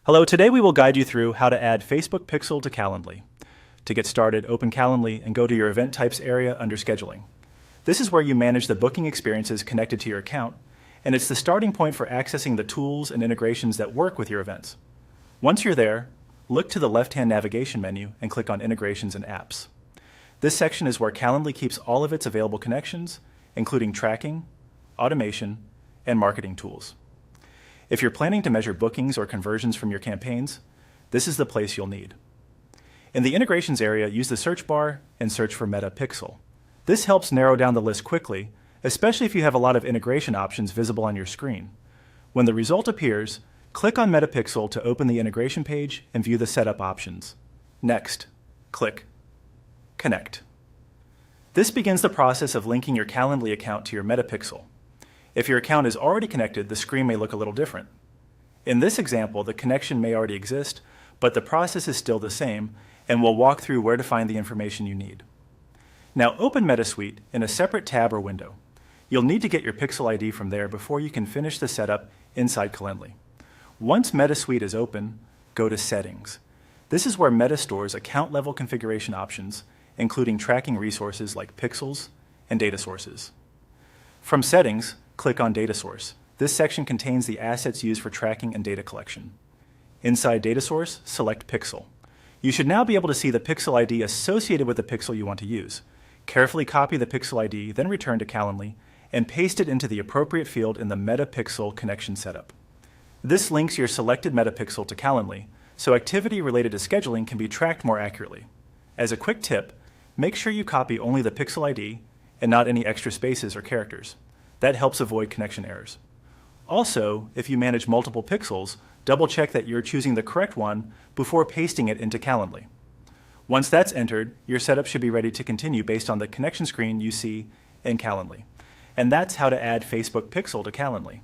Hello, today we will guide you through how to add Facebook Pixel to Calendly. To get started, open Calendly and go to your Event Types area under Scheduling. This is where you manage the booking experiences connected to your account, and it's the starting point for accessing the tools and integrations that work with your events. Once you're there, look to the left-hand navigation menu and click on Integrations and Apps. This section is where Calendly keeps all of its available connections, including tracking, automation, and marketing tools. If you're planning to measure bookings or conversions from your campaigns, this is the place you'll need. In the Integrations area, use the search bar and search for Meta Pixel. This helps narrow down the list quickly, especially if you have a lot of integration options visible on your screen. When the result appears, click on Meta Pixel to open the integration page and view the setup options. Next, click Connect. This begins the process of linking your Calendly account to your Meta Pixel. If your account is already connected, the screen may look a little different. In this example, the connection may already exist, but the process is still the same, and we'll walk through where to find the information you need. Now open MetaSuite in a separate tab or window. You'll need to get your Pixel ID from there before you can finish the setup inside Calendly. Once MetaSuite is open, go to Settings. This is where Meta stores account-level configuration options, including tracking resources like pixels and data sources. From Settings, click on Data Source. This section contains the assets used for tracking and data collection. Inside Data Source, select Pixel. You should now be able to see the Pixel ID associated with the pixel you want to use. Carefully copy the Pixel ID, then return to Calendly, and paste it into the appropriate field in the Meta Pixel connection setup. This links your selected Meta Pixel to Calendly, so activity related to scheduling can be tracked more accurately. As a quick tip, make sure you copy only the Pixel ID and not any extra spaces or characters. That helps avoid connection errors. Also, if you manage multiple pixels, double-check that you're choosing the correct one before pasting it into Calendly. Once that's entered, your setup should be ready to continue based on the connection screen you see in Calendly. And that's how to add Facebook Pixel to Calendly.